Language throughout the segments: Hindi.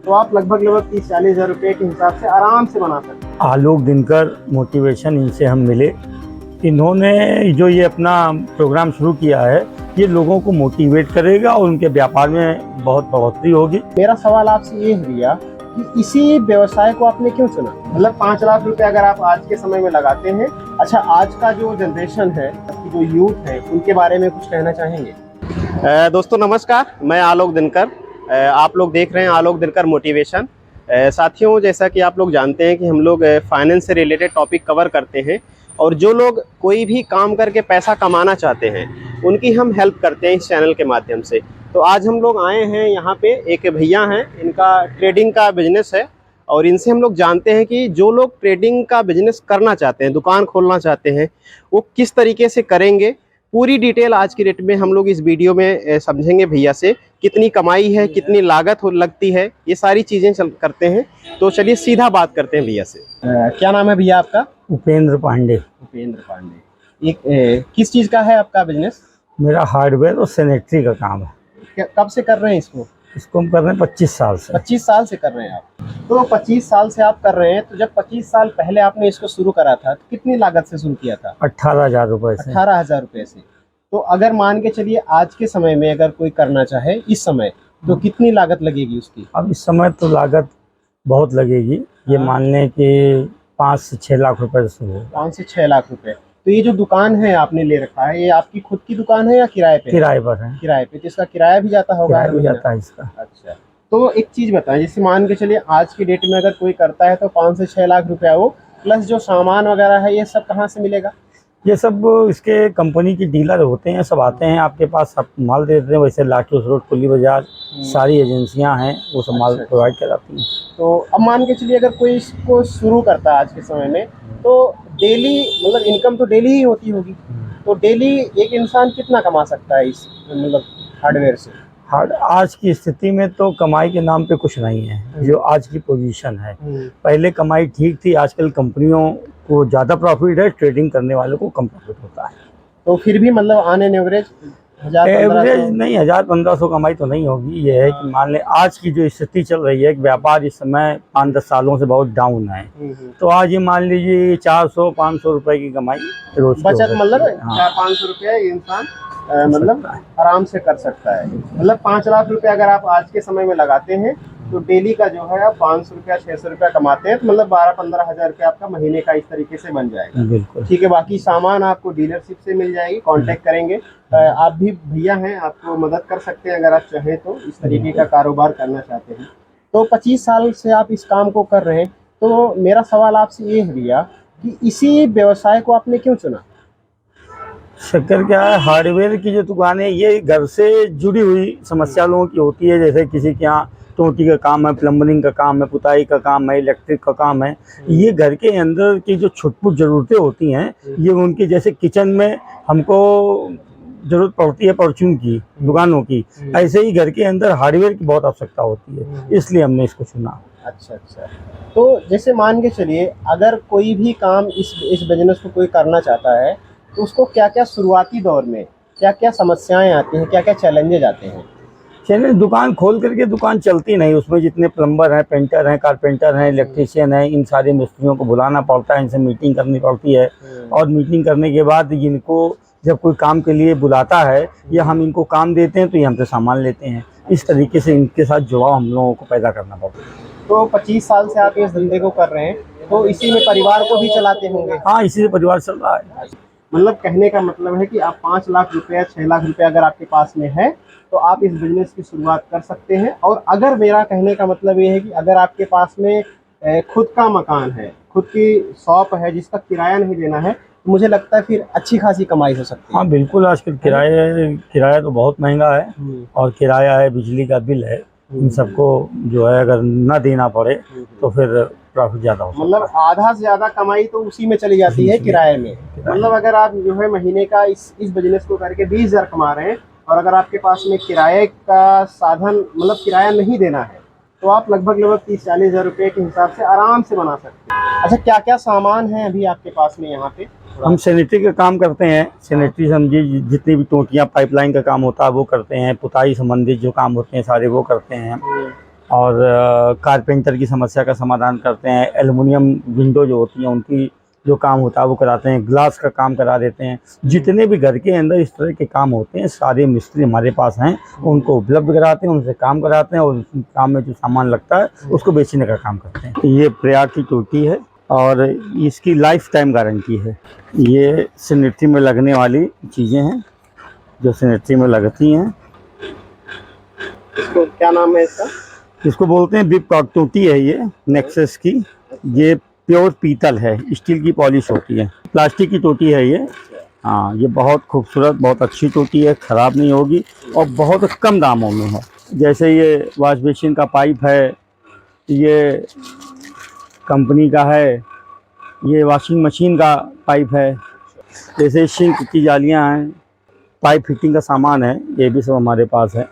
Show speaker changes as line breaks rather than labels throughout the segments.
तो आप लगभग 30-40 हज़ार रुपये के हिसाब से आराम से बना सकते हैं।
आलोक दिनकर मोटिवेशन, इनसे हम मिले। इन्होंने जो ये अपना प्रोग्राम शुरू किया है, ये लोगों को मोटिवेट करेगा और उनके व्यापार में बहुत बढ़ोतरी होगी।
मेरा सवाल आपसे ये है भैया कि इसी व्यवसाय को आपने क्यों चुना? मतलब 5 लाख रुपए अगर आप आज के समय में लगाते हैं, अच्छा आज का जो जनरेशन है, जो यूथ है, उनके बारे में कुछ कहना चाहेंगे? दोस्तों नमस्कार, मैं आलोक दिनकर। आप लोग देख रहे हैं आलोक दिनकर मोटिवेशन। साथियों, जैसा कि आप लोग जानते हैं कि हम लोग फाइनेंस से रिलेटेड टॉपिक कवर करते हैं और जो लोग कोई भी काम करके पैसा कमाना चाहते हैं उनकी हम हेल्प करते हैं इस चैनल के माध्यम से। तो आज हम लोग आए हैं यहाँ पे, एक भैया हैं, इनका ट्रेडिंग का बिजनेस है और इनसे हम लोग जानते हैं कि जो लोग ट्रेडिंग का बिजनेस करना चाहते हैं, दुकान खोलना चाहते हैं, वो किस तरीके से करेंगे। पूरी डिटेल आज की डेट में हम लोग इस वीडियो में समझेंगे भैया से। कितनी कमाई है, कितनी लागत लगती है, ये सारी चीज़ें करते हैं। तो चलिए सीधा बात करते हैं भैया से। क्या नाम है भैया आपका?
उपेंद्र पांडे।
उपेंद्र पांडे। एक किस चीज़ का है आपका बिजनेस?
मेरा हार्डवेयर और सैनिटरी का काम है।
कब से कर रहे हैं इसको?
इसको हम कर रहे हैं 25 साल से।
25 साल से कर रहे हैं आप? तो 25 साल से आप कर रहे हैं, तो जब 25 साल पहले आपने इसको शुरू करा था तो कितनी लागत से शुरू किया था?
18,000 रुपये से।
18,000 रुपये से। तो अगर मान के चलिए आज के समय में अगर कोई करना चाहे इस समय, तो कितनी लागत लगेगी उसकी?
अब इस समय तो लागत बहुत लगेगी, ये मान लें कि 5 से 6 लाख रुपए से शुरू होगा।
5 से 6 लाख रुपए। तो ये जो दुकान है आपने ले रखा है, ये आपकी खुद की दुकान है या किराए पे?
किराए पर है।
किराए पे। तो इसका किराया भी जाता होगा?
किराया भी जाता है इसका।
अच्छा, तो एक चीज़ बताएं, जैसे मान के चलिए आज की डेट में अगर कोई करता है तो 5 से 6 लाख रुपया वो प्लस जो सामान वगैरह है, ये सब कहाँ से मिलेगा?
ये सब इसके कंपनी के डीलर होते हैं, सब आते हैं आपके पास, सब माल देते हैं। वैसे लाठूस रोड, कुली बाजार, सारी एजेंसियां हैं, वो सब माल प्रोवाइड कराती हैं।
तो अब मान के चलिए अगर कोई इसको शुरू करता है आज के समय में, तो डेली मतलब इनकम तो डेली ही होती होगी, तो डेली एक इंसान कितना कमा सकता है इस मतलब हार्डवेयर से?
आज की स्थिति में तो कमाई के नाम पे कुछ नहीं है, जो आज की पोजीशन है। पहले कमाई ठीक थी, आजकल कंपनियों को ज़्यादा प्रॉफिट है, ट्रेडिंग करने वालों को कम प्रॉफिट होता है।
तो फिर भी मतलब ऑन एन एवरेज
एवरेज नहीं, 1,000-1,500 कमाई तो नहीं होगी। ये है कि मान लें आज की जो स्थिति चल रही है, व्यापार इस समय 5-10 सालों से बहुत डाउन है, तो आज ये मान लीजिए 400-500 रुपए की कमाई रोज
बचत, मतलब 400-500 रुपये इंसान मतलब आराम से कर सकता है। मतलब 5 लाख रुपए अगर आप आज के समय में लगाते हैं तो डेली का जो है आप 500 रुपया 600 रुपया कमाते हैं, तो मतलब 12-15 हज़ार रुपया आपका महीने का इस तरीके से बन जाएगा।
बिल्कुल
ठीक है। बाकी सामान आपको डीलरशिप से मिल जाएगी, कांटेक्ट करेंगे। आप भी भैया हैं, आपको मदद कर सकते हैं अगर आप चाहें तो, इस तरीके का कारोबार करना चाहते हैं। तो 25 साल से आप इस काम को कर रहे हैं, तो मेरा सवाल आपसे ये है भैया कि इसी व्यवसाय को आपने क्यों चुना?
शक्कर क्या है, हार्डवेयर की जो दुकान है, ये घर से जुड़ी हुई समस्या लोगों की होती है। जैसे किसी के यहाँ टोटी का काम है, प्लम्बरिंग का काम है, पुताई का काम है, इलेक्ट्रिक का काम है। ये घर के अंदर की जो छुटपुट ज़रूरतें होती हैं, ये उनकी, जैसे किचन में हमको ज़रूरत पड़ती है परचून की, दुकानों की, ऐसे ही घर के अंदर हार्डवेयर की बहुत आवश्यकता होती है, इसलिए हमने इसको चुना।
अच्छा अच्छा। तो जैसे मान के चलिए अगर कोई भी काम इस बिजनेस को कोई करना चाहता है, तो उसको क्या क्या शुरुआती दौर में क्या क्या समस्याएं आती हैं, क्या क्या चैलेंजेज आते हैं?
चलिए, दुकान खोल करके दुकान चलती नहीं, उसमें जितने प्लम्बर हैं, पेंटर हैं, कारपेंटर हैं, इलेक्ट्रीशियन हैं, इन सारे मिस्त्रियों को बुलाना पड़ता है, इनसे मीटिंग करनी पड़ती है। और मीटिंग करने के बाद इनको जब कोई काम के लिए बुलाता है या हम इनको काम देते हैं तो ये हमसे सामान लेते हैं। इस तरीके से इनके साथ जुड़ाव हम लोगों को पैदा करना पड़ता है।
तो 25 साल से आप इस धंधे को कर रहे हैं, तो इसी में परिवार को भी चलाते होंगे?
हाँ, इसी से परिवार चल रहा है।
मतलब कहने का मतलब है कि आप 5 लाख रुपया 6 लाख रुपया अगर आपके पास में है तो आप इस बिजनेस की शुरुआत कर सकते हैं। और अगर मेरा कहने का मतलब ये है कि अगर आपके पास में खुद का मकान है, खुद की शॉप है जिसका किराया नहीं देना है, तो मुझे लगता है फिर अच्छी खासी कमाई हो सकती है।
हाँ बिल्कुल, आजकल किराया तो बहुत महंगा है, और किराया है, बिजली का बिल है, इन सबको जो है अगर ना देना पड़े तो फिर प्रॉफिट ज़्यादा हो।
मतलब आधा से ज़्यादा कमाई तो उसी में चली जाती है, किराए में। मतलब अगर आप जो है महीने का इस बिजनेस को करके 20,000 कमा रहे हैं, और अगर आपके पास में किराए का साधन मतलब किराया नहीं देना है, तो आप लगभग 30-40 हज़ार रुपये के हिसाब से आराम से बना सकते हैं। अच्छा, क्या क्या सामान है अभी आपके पास में यहाँ पे?
हम सैनिटरी का काम करते हैं। सैनिटरी समझिए, जितनी भी टोटियाँ, पाइपलाइन का काम होता है वो करते हैं। पुताई संबंधित जो काम होते हैं सारे वो करते हैं। और कारपेंटर की समस्या का समाधान करते हैं। एल्युमिनियम विंडो जो होती हैं उनकी जो काम होता है वो कराते हैं। ग्लास का काम करा देते हैं। जितने भी घर के अंदर इस तरह के काम होते हैं सारे मिस्त्री हमारे पास हैं, उनको उपलब्ध कराते हैं, उनसे काम कराते हैं और उस काम में जो सामान लगता है उसको बेचने का काम करते हैं। ये प्रयाग की टोटी है और इसकी लाइफ टाइम गारंटी है। ये सैनिटरी में लगने वाली चीज़ें हैं जो सैनिटरी में लगती हैं।
इसको क्या नाम है इसका?
इसको बोलते हैं बिपकॉक टोटी है ये नेक्सस की। ये प्योर पीतल है, स्टील की पॉलिश होती है। प्लास्टिक की टोटी है ये। हाँ, ये बहुत खूबसूरत बहुत अच्छी टोटी है, ख़राब नहीं होगी और बहुत कम दामों में है। जैसे ये वॉश बेसिन का पाइप है, ये कंपनी का है। ये वॉशिंग मशीन का पाइप है। जैसे सिंक की जालियाँ हैं, पाइप फिटिंग का सामान है, ये भी सब हमारे पास है।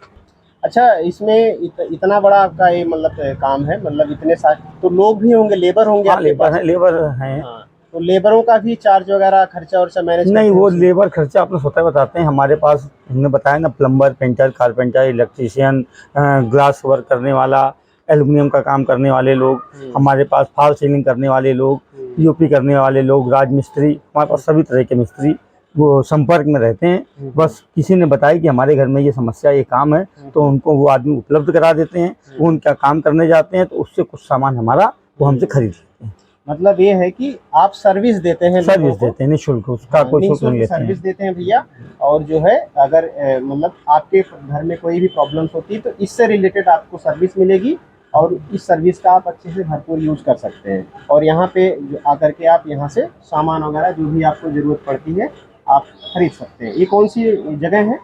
अच्छा, इसमें इतना बड़ा आपका ये मतलब काम है, मतलब इतने सारे तो लोग भी होंगे, लेबर होंगे
हाँ,
आपके पास?
लेबर हैं।
हाँ, तो लेबरों का भी चार्ज वगैरह खर्चा और सब मैनेज
नहीं, वो लेबर खर्चा अपना स्वतः बताते हैं। हमारे पास हमने बताया ना, plumber, painter, carpenter, electrician, glass work करने वाला, एल्युमिनियम का काम करने वाले लोग, हमारे पास फॉल सीलिंग करने वाले लोग, पीओपी करने वाले लोग, राज मिस्त्री, हमारे पास सभी तरह के मिस्त्री वो संपर्क में रहते हैं। बस किसी ने बताया कि हमारे घर में ये समस्या ये काम है तो उनको वो आदमी उपलब्ध करा देते हैं। वो उनका काम करने जाते हैं तो उससे कुछ सामान हमारा वो हमसे खरीद लेते हैं।
मतलब ये है कि आप सर्विस देते हैं,
सर्विस देते हैं निःशुल्क, उसका कोई शुल्क नहीं लेते हैं।
सर्विस देते हैं भैया। और जो है अगर मतलब आपके घर में कोई भी प्रॉब्लम्स होती है तो इससे रिलेटेड आपको सर्विस मिलेगी और इस सर्विस का आप अच्छे से भरपूर यूज कर सकते हैं। और यहाँ पे आकर के आप यहाँ से सामान वगैरह जो भी आपको ज़रूरत पड़ती है आप खरीद सकते हैं। ये कौन सी जगह है?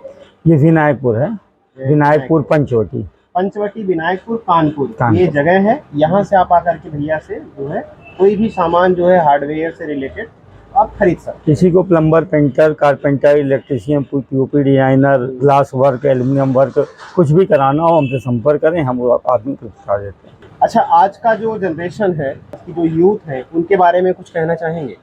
ये विनायकपुर है, विनायकपुर पंचवटी।
पंचवटी, विनायकपुर, कानपुर ये जगह है। यहाँ से आप आकर के भैया से जो है कोई भी सामान जो है हार्डवेयर से रिलेटेड आप खरीद सकते हैं।
किसी को plumber, painter, carpenter, electrician, POP designer, glass work, aluminium work कुछ भी कराना हो हमसे संपर्क करें, हम वो आदमी को बता देते हैं।
अच्छा, आज का जो जनरेशन है, जो यूथ है, उनके बारे में कुछ कहना चाहेंगे?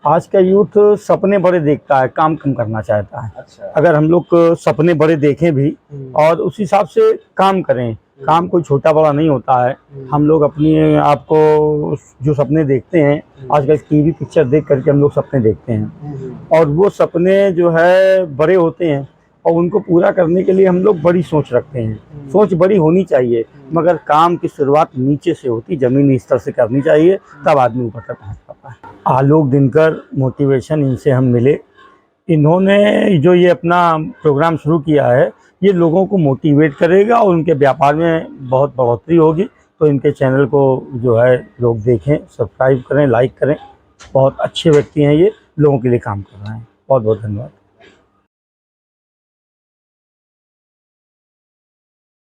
आज का यूथ सपने बड़े देखता है, काम कम करना चाहता है।
अच्छा।
अगर हम लोग सपने बड़े देखें भी और उस हिसाब से काम करें, काम कोई छोटा बड़ा नहीं होता है। हम लोग अपनी आपको जो सपने देखते हैं, आजकल टीवी पिक्चर देख करके हम लोग सपने देखते हैं और वो सपने जो है बड़े होते हैं और उनको पूरा करने के लिए हम लोग बड़ी सोच रखते हैं। सोच बड़ी होनी चाहिए मगर काम की शुरुआत नीचे से होती, ज़मीनी स्तर से करनी चाहिए, तब आदमी ऊपर तक पहुँच पाता है। आलोक दिनकर मोटिवेशन, इनसे हम मिले। इन्होंने जो ये अपना प्रोग्राम शुरू किया है ये लोगों को मोटिवेट करेगा और उनके व्यापार में बहुत बढ़ोतरी होगी। तो इनके चैनल को जो है लोग देखें, सब्सक्राइब करें, लाइक करें। बहुत अच्छे व्यक्ति हैं ये, लोगों के लिए काम कर रहे हैं। बहुत बहुत धन्यवाद।